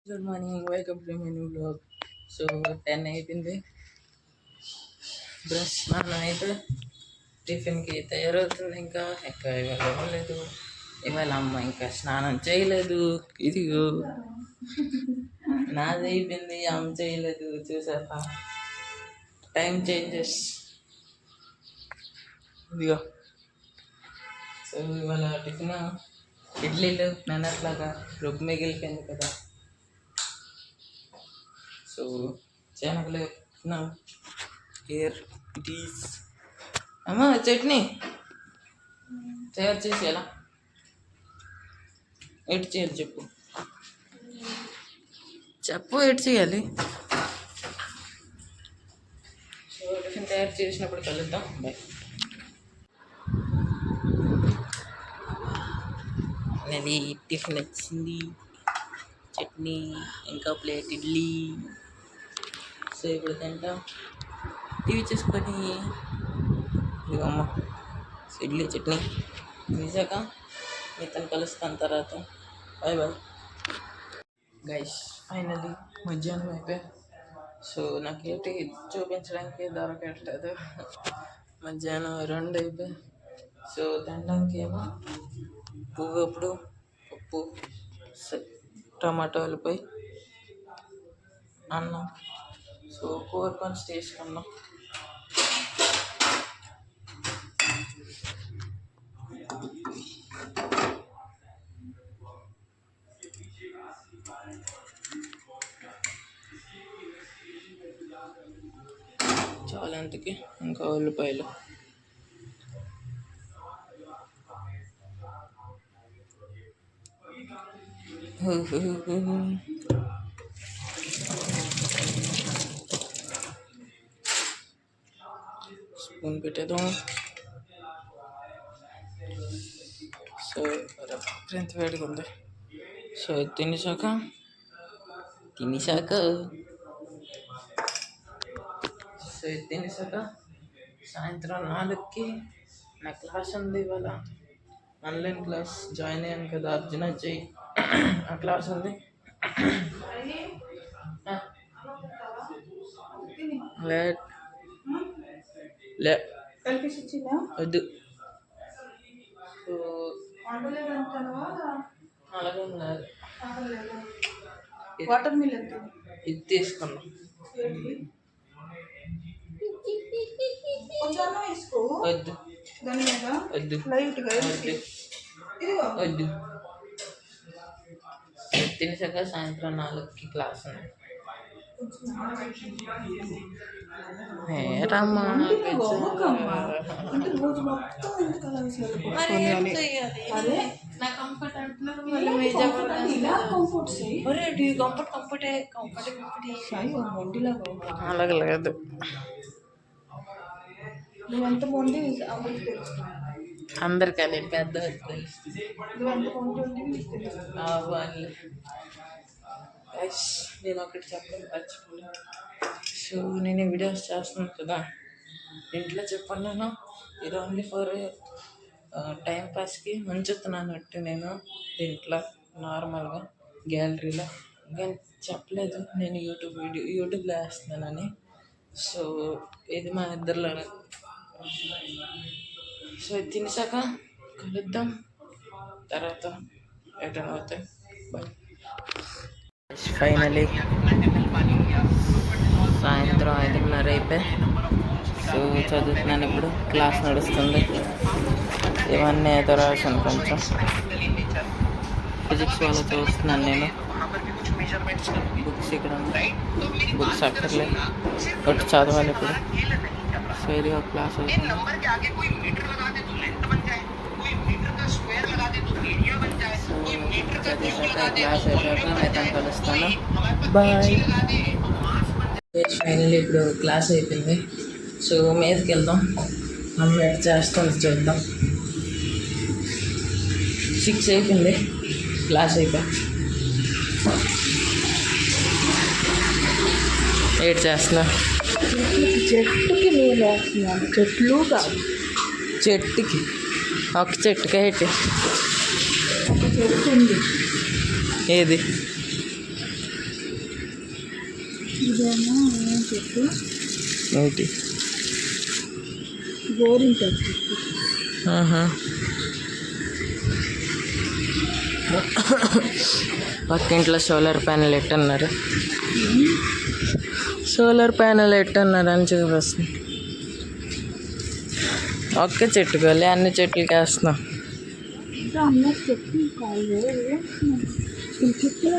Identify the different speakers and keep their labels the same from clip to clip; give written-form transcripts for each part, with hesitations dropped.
Speaker 1: Good morning, welcome to my new blog. So 10 అయిపోయింది. Brush స్నానం అయితే టిఫిన్కి తయారవుతుంది. ఇంకా ఇవాళ ఇవ్వలేదు. ఇవాళ అమ్మ ఇంకా స్నానం చేయలేదు. ఇదిగో నాది అయిపోయింది, అమ్మ చేయలేదు. చూసాక టైం చేంజెస్. ఇదిగో సో ఇవాళ టిఫిన్ ఇడ్లీలు నిన్నట్లాగా రుబ్బు మిగిలిపోయింది కదా. సో శనగలు వేపుతున్నాం. Here it is. అమ్మ చట్నీ తయారు చేసి ఎలా ఎటు చేయాలి చెప్పు ఎటు చేయాలి. సో టిఫిన్ తయారు చేసినప్పుడు కలుద్దాం. బాయ్. అది టిఫిన్ వచ్చింది, చట్నీ ఇంకా ప్లేట్ ఇడ్లీ. సో ఇప్పుడు తింటాం టీవీ చూసుకొని. ఇదిగమ్మ ఇడ్లీ చట్నీ తీసాక మీతో కలుస్తాను తర్వాత. Bye bye guys. ఫైనల్లీ మధ్యాహ్నం అయిపోయి. సో నాకేంటి చూపించడానికి దొరకట్లేదు. మధ్యాహ్నం 2 అయిపోయి. సో తినడానికి ఏమో పువ్వప్పుడు పప్పు, టమాటా ఉల్లిపాయ, అన్నం. సో కూర కొంచెం తీసుకున్నాం. చాలా అంతకి ఇంకా ఉల్లిపాయలు. స్పూన్ పెట్టేద్దాం. సో ఎంత వేడిగా ఉంది. సో తినేసాక సాయంత్రం 4కి నా క్లాస్ ఉంది. ఇవాళ ఆన్లైన్ క్లాస్ జాయిన్ అయ్యాను కదా, అర్జున జై ఆ క్లాస్ ఉంది. వద్దు. సో అలాగే వాటర్ మిలన్ ఇది తీసుకున్నాం. వద్దు వద్దు వద్దు. తినేసాక సాయంత్రం 4కి క్లాస్ ఉంది. రమ్మా అలాగే లేదు. అందరికీ పెద్ద నేను ఒకటి చెప్పాను మర్చిపోయాను. సో నేను వీడియోస్ చేస్తున్నాను కదా, ఇంట్లో చెప్పాను. నేను ఇది ఓన్లీ ఫర్ టైం పాస్కి ఉంచుతున్నాను. నేను ఇంట్లో నార్మల్గా గ్యాలరీలో కానీ చెప్పలేదు నేను యూట్యూబ్లో వేస్తున్నానని. సో ఇది మా ఇద్దరిలోనే. సో ఇది తినేసాక కలుద్దాం తర్వాత ఎటైనా అవుతాయి. బాయ్. ఫైనలీ సాయంత్రం 5:30 అయిపోయి. సో చదువుతున్నాను ఇప్పుడు. క్లాస్ నడుస్తుంది. ఇవన్నీ ఏదో రాశాను. కొంచెం ఫిజిక్స్ వాళ్ళ చూస్తున్నాను నేను. బుక్స్ ఇక్కడ ఉన్నాయి. బుక్స్ అక్కర్లేదు, ఒకటి చదవాలి ఇప్పుడు. సో ఇది ఒక క్లాస్ అవుతుంది. క్లాస్ అయిపోయాక అయితే కలుస్తాను. బాయ్. ఫైనల్లీ ఇప్పుడు క్లాస్ అయిపోయింది. సో మీదకి వెళ్దాం. అమ్మ చేస్తుంది చూద్దాం. 6 అయిపోయింది క్లాస్ అయిపోయి. 8 చేస్తున్నా. చెట్టుకి నీళ్ళు వేస్తున్నాను. చెట్లు కాదు, చెట్టుకి. ఒక చెట్టుకి ఏంటి ఏది
Speaker 2: ఇదేమో ఏం చెట్టు,
Speaker 1: ఏంటి
Speaker 2: గోరింటాకు చెట్టు.
Speaker 1: పక్కింట్లో సోలార్ ప్యానెల్ ఎట్టన్నారు, సోలార్ ప్యానెల్ ఎట్టన్నారు అని చూపిస్తుంది. ఒక్క చెట్టుకోలే అన్ని చెట్లకి వేస్తున్నాం.
Speaker 2: ఇంకా అన్న చెట్టు కాదు ఈ చెట్టులో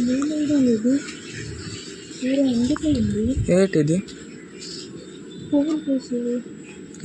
Speaker 2: నీళ్ళు వేయడం లేదు. వేరే ఎండిపోయింది.
Speaker 1: ఏంటిది
Speaker 2: పువ్వులు పూసేవి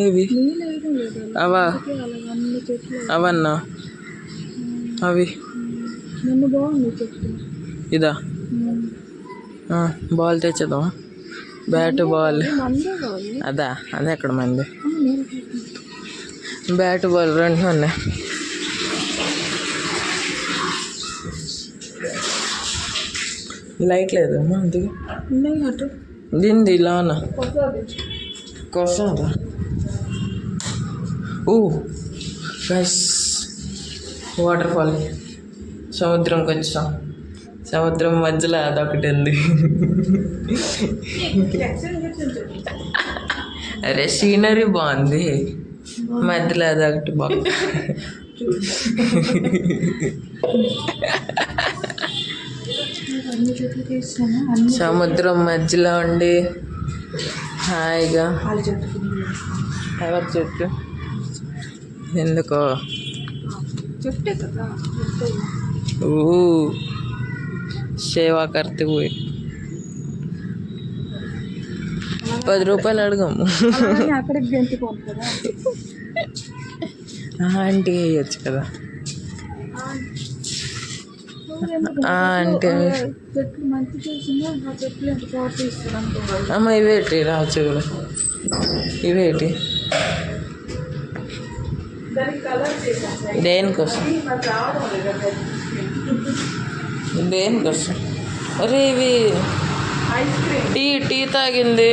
Speaker 1: ఏవి
Speaker 2: నీళ్ళు వేయడం లేదు.
Speaker 1: అవా
Speaker 2: అలాగ అన్ని చెట్లు
Speaker 1: అవన్నా అవి
Speaker 2: నన్ను బాగుంది చెట్టు.
Speaker 1: ఇదా బాల్ తెచ్చేద్దాం, బ్యాట్ బాల్.
Speaker 2: మందే కావాలి.
Speaker 1: అదా అదే అక్కడ మంది బ్యాట్ బాల్ రెండు ఉన్నాయి. లైట్ లేదమ్మా అందుకే
Speaker 2: ఉన్నాయి అటు
Speaker 1: దీనిది ఇలానా కోసం. ఓ గైస్ వాటర్ ఫాల్, సముద్రంకి వచ్చాం. సముద్రం మధ్యలో అదొకటి ఉంది. అరే సీనరీ బాగుంది, మధ్యలో అదొకటి బాగుంది. సముద్రం మధ్యలో ఉండి హాయిగా. ఎవరి చెట్టు ఎందుకో
Speaker 2: చెట్టే కదా.
Speaker 1: సేవా కర్తే పోయి 10 రూపాయలు అడగము.
Speaker 2: అక్కడికి గెంతుకోను కదా.
Speaker 1: ఆంటీ వేయచ్చు కదా. అంటే
Speaker 2: చెట్లు మంచి చేసిందా ఆ చెట్లు ఎంత పాటు ఇస్తారు.
Speaker 1: అమ్మ ఇవేటి రావచ్చు కూడా, ఇవేటి దేనికోసం దేనికోసం? అరే ఇవి టీ తాగింది,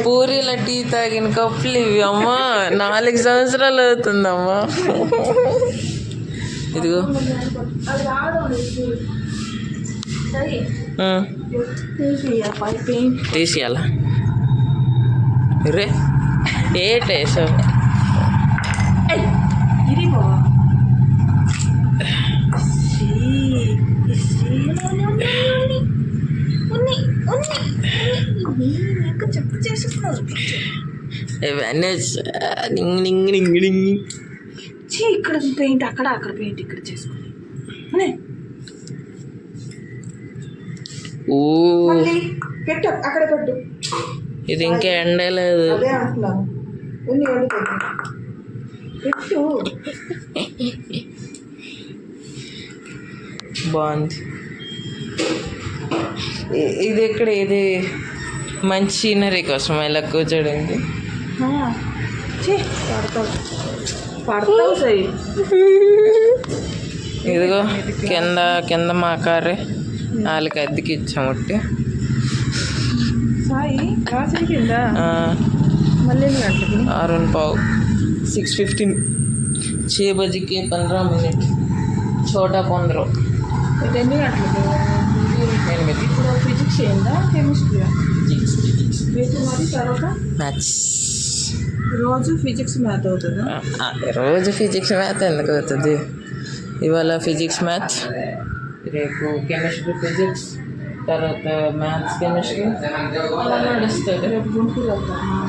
Speaker 1: పూరీల టీ తాగిన కప్పులు ఇవి. అమ్మా 4 సంవత్సరాలు అవుతుందమ్మా. ఇదిగో తీసేయాలా రే ఏటే సార్.
Speaker 2: చెప్పు చేసుకున్నారు
Speaker 1: ఇవన్నీ
Speaker 2: ఇక్కడ పెయింట్ అక్కడ పెయింట్ ఇక్కడ చేసుకుని.
Speaker 1: ఓ
Speaker 2: పెట్టు అక్కడ పెట్టు.
Speaker 1: ఇది ఇంకా ఎండలేదు.
Speaker 2: అదే అంటున్నాను, పెట్టు.
Speaker 1: బాగుంది. ఇది ఎక్కడ, ఇది మంచి సీనరీ కోసం ఇలా కూర్చోడానికి.
Speaker 2: పడతావు సై.
Speaker 1: ఇదిగో కింద మా కారే వాళ్ళకి అద్దెకి ఇచ్చాముట్టి.
Speaker 2: సాయి రాసి కింద మళ్ళీ
Speaker 1: 6:15 6:15 6 बजे के 15 मिनट छोटा 15
Speaker 2: ఎన్ని గంటలకు?
Speaker 1: 8.
Speaker 2: ఇప్పుడు ఫిజిక్స్ ఏందా కెమిస్ట్రీ? మరి తర్వాత
Speaker 1: మ్యాథ్స్.
Speaker 2: రోజు ఫిజిక్స్ మ్యాథ్ అవుతుందా?
Speaker 1: రోజు ఫిజిక్స్ మ్యాథ్ ఎందుకు అవుతుంది? ఇవాళ ఫిజిక్స్ మ్యాథ్స్, రేపు కెమిస్ట్రీ ఫిజిక్స్, తర్వాత మ్యాథ్స్ కెమిస్ట్రీ అలా నడుస్తుంది.
Speaker 2: రేపు గుంటూరు వెళ్తామా?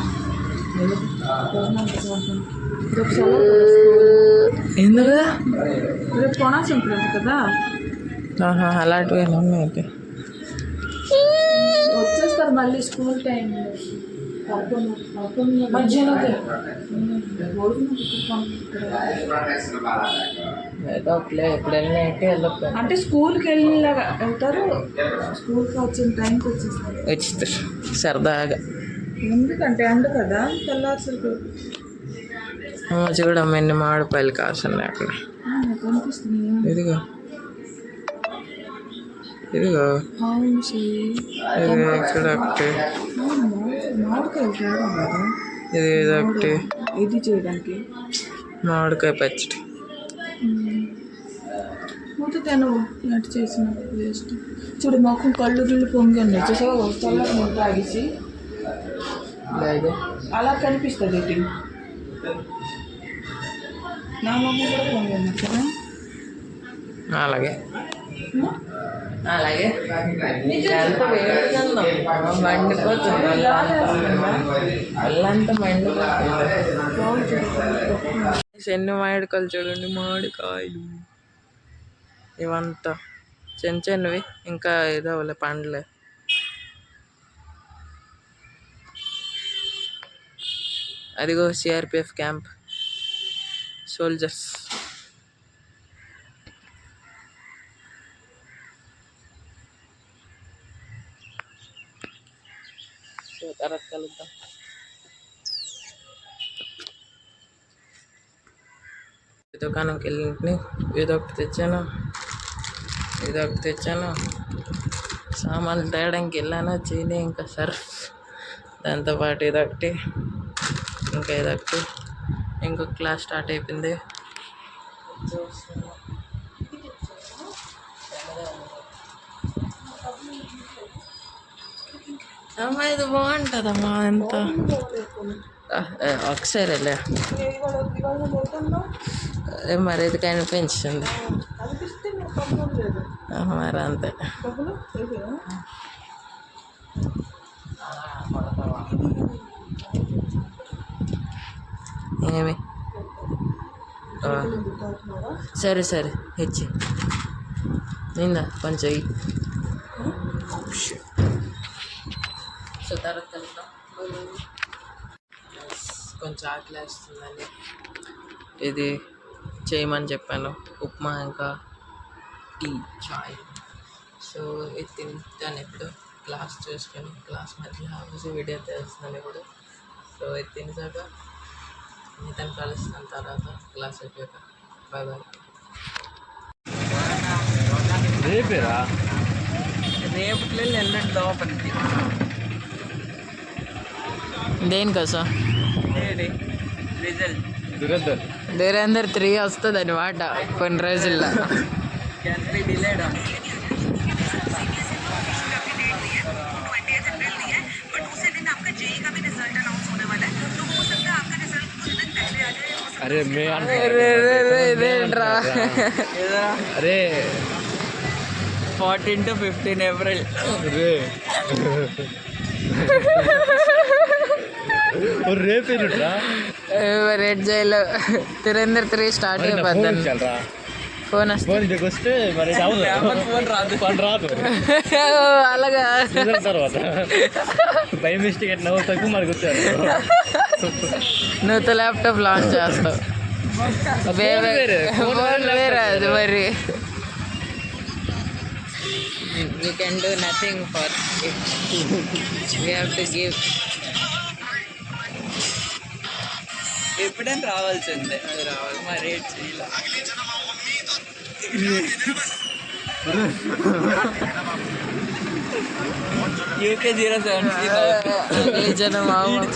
Speaker 1: ఎందుకు
Speaker 2: రేపు కొనాల్సి కదా.
Speaker 1: అలాంటివి అయితే
Speaker 2: వచ్చేస్తారు మళ్ళీ స్కూల్ టైం మధ్యాహ్నం.
Speaker 1: ఎప్పుడైనా
Speaker 2: అంటే స్కూల్కి వెళ్తారు, స్కూల్కి వచ్చిన టైంకి
Speaker 1: వచ్చేస్తారు సరదాగా.
Speaker 2: ఎందుకంటే అండు కదా తెల్లారు
Speaker 1: చూడమ్మ ఎన్ని మామిడిపాయలు కాస్తున్నాయి అక్కడ.
Speaker 2: కనిపిస్తుంది.
Speaker 1: ఇదిగో ఇక్కడ ఒకటి,
Speaker 2: మామిడికాయలు తేడా కదా
Speaker 1: ఇది ఒకటి,
Speaker 2: ఇది చేయడానికి
Speaker 1: మామిడికాయ పచ్చడి.
Speaker 2: మూత నువ్వు నటు చేసిన వేస్ట్. చూడు మొఖం కళ్ళు గిళ్ళు పొంగి ఉన్నాయి చూసావా చల్లగా నువ్వు తాగేసి
Speaker 1: లేదు
Speaker 2: అలా కనిపిస్తుంది ఇటు నా మొఖం కూడా పొంగి ఉంది కదా
Speaker 1: అలాగే అలాగే ఎంత వేడుకుందాం మండిపోతుంది ఒళ్ళంతా మండిపోతుంది. ఎన్ని మామిడికాయలు చూడండి, మామిడికాయలు ఇవంతా చిన్న చిన్నవి, ఇంకా ఏదో పండ్లే. అదిగో సిఆర్పిఎఫ్ క్యాంప్, సోల్జర్స్. సో తర్వాత కలుద్దాం. దుకాణంకి వెళ్ళి ఇదొకటి తెచ్చాను, సామాన్లు తేయడానికి వెళ్ళాను, చీని ఇంకా సర్ఫ్, దాంతోపాటు ఇదొకటి, ఇంకా ఇదొకటి. ఇంకొక క్లాస్ స్టార్ట్ అయిపోయింది. అమ్మా ఇది బాగుంటుందమ్మా, ఎంత ఒకసారి వెళ్ళా మరి ఇది కనిపించింది మరి అంతే. ఏమి సరే సరే ఇచ్చి నిందా కొంచెం సో తర్వాత కలుద్దాం. కొంచెం ఆకలి వేస్తుందని ఇది చేయమని చెప్పాను, ఉప్మా ఇంకా టీ చాయ్. సో ఇది తింటాను ఇప్పుడు, క్లాస్ చూసుకొని క్లాస్ మధ్యలో ఆఫీస్ వీడియో చేస్తున్నాను ఇప్పుడు. సో ఇది తినేసాక మీతో కలుస్తాను తర్వాత క్లాస్ అయిపోయాక. Bye bye.
Speaker 3: రేపేరా
Speaker 1: రేపట్లో ఎల్లుండి లోపలికి దేనికోసం రిజల్ట్ దురందర్ 3 వస్తుంది అనమాట కొన్ని రోజుల్లో.
Speaker 3: अरे मैं
Speaker 1: ఇదేంట్రా
Speaker 3: अरे
Speaker 1: 14 to 15 ఏప్రిల్
Speaker 3: अरे और रे पे रुट्रा
Speaker 1: రెడ్ జైల్లో దురందర్ 3 స్టార్ట్ అయిపోద్దాను.
Speaker 3: चल रहा
Speaker 1: ఫోన్ వస్తుంది,
Speaker 3: ఫోన్ దగ్గర వస్తే మరి ఫోన్ రాదు
Speaker 1: అలాగా
Speaker 3: తర్వాత బై మిస్టేక్ ఎట్లా తక్కువ మనకు వచ్చారు.
Speaker 1: నువ్వు ల్యాప్టాప్ లాంచ్ చేస్తావు, వేరే అది మరి. We can do nothing for it. We have to give. ఎప్పుడైనా రావాల్సిందే, అది రావాలి మా రేట్ చేయాలి. యూకే 073 జనం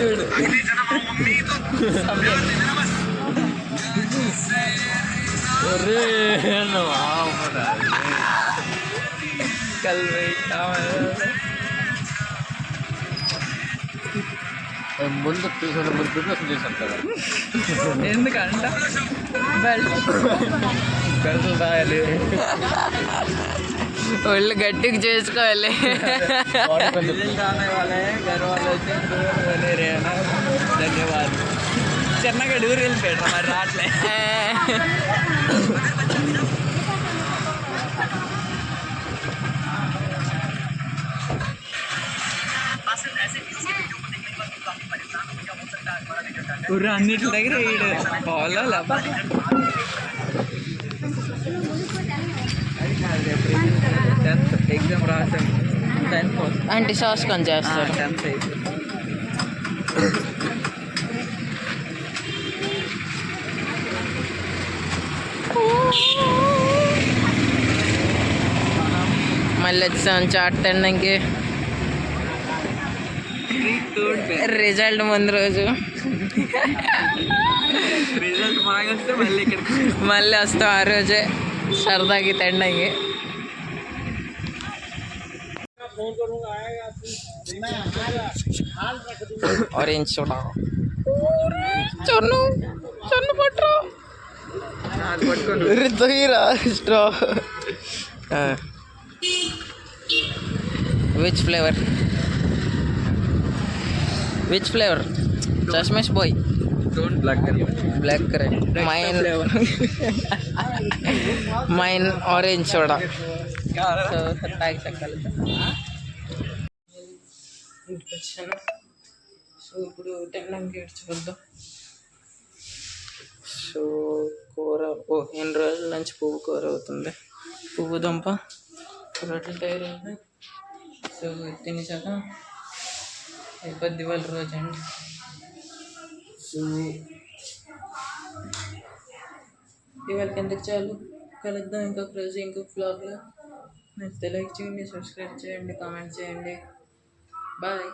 Speaker 1: చూడు
Speaker 3: ముందు తీసుకుంటే ముందు ప్రిపరేషన్ చేశాను కదా,
Speaker 1: ఎందుకంట
Speaker 3: కరుసులు రాయాలి,
Speaker 1: ఒళ్ళు గట్టిగా చేసుకోవాలి.
Speaker 3: ధన్యవాదాలు.
Speaker 1: చిన్నగా ఊరు వెళ్ళిపోయాడు మరి రాట్లే. ఊరు అన్నిటి దగ్గర వేయడు ఫాలో ఎగ్జామ్ రాసాం, 10th అంటే సాస్ కొని చేస్తారు. 10th మళ్ళీ వచ్చాం చాట్ తినడానికి. రిజల్ట్ ముందు రోజు రిజల్ట్ బాగా వస్తే మళ్ళీ వస్తాం ఆ రోజే సరదాకి తినడానికి. ఆరెంజ్ సోడా చొన్ను చొన్ను పట్రా తీరా స్ట్రా విచ్ ఫ్లేవర్ చష్మేష్ బాయ్ బ్లాక్ కరెక్ట్ మైన్ ఆరెంజ్ సోడా సో తాగి తగ్గాలి ఇంటికి వచ్చాను. సో ఇప్పుడు తినడానికి ఏడ్చిపోద్దాం. సో కూర ఎన్ని రోజుల నుంచి పువ్వు కూర అవుతుంది. పువ్వు దుంప రొట్టె తయారైంది. సో తినేసాక అయిపోద్ది వాళ్ళ రోజు అండి. సో ఇవాళకి ఎందుకు చాలు, కలుద్దాం ఇంకొక రోజు ఇంకొక వ్లాగ్లో. నచ్చితే లైక్ చేయండి, సబ్స్క్రైబ్ చేయండి, కామెంట్ చేయండి. బాయ్.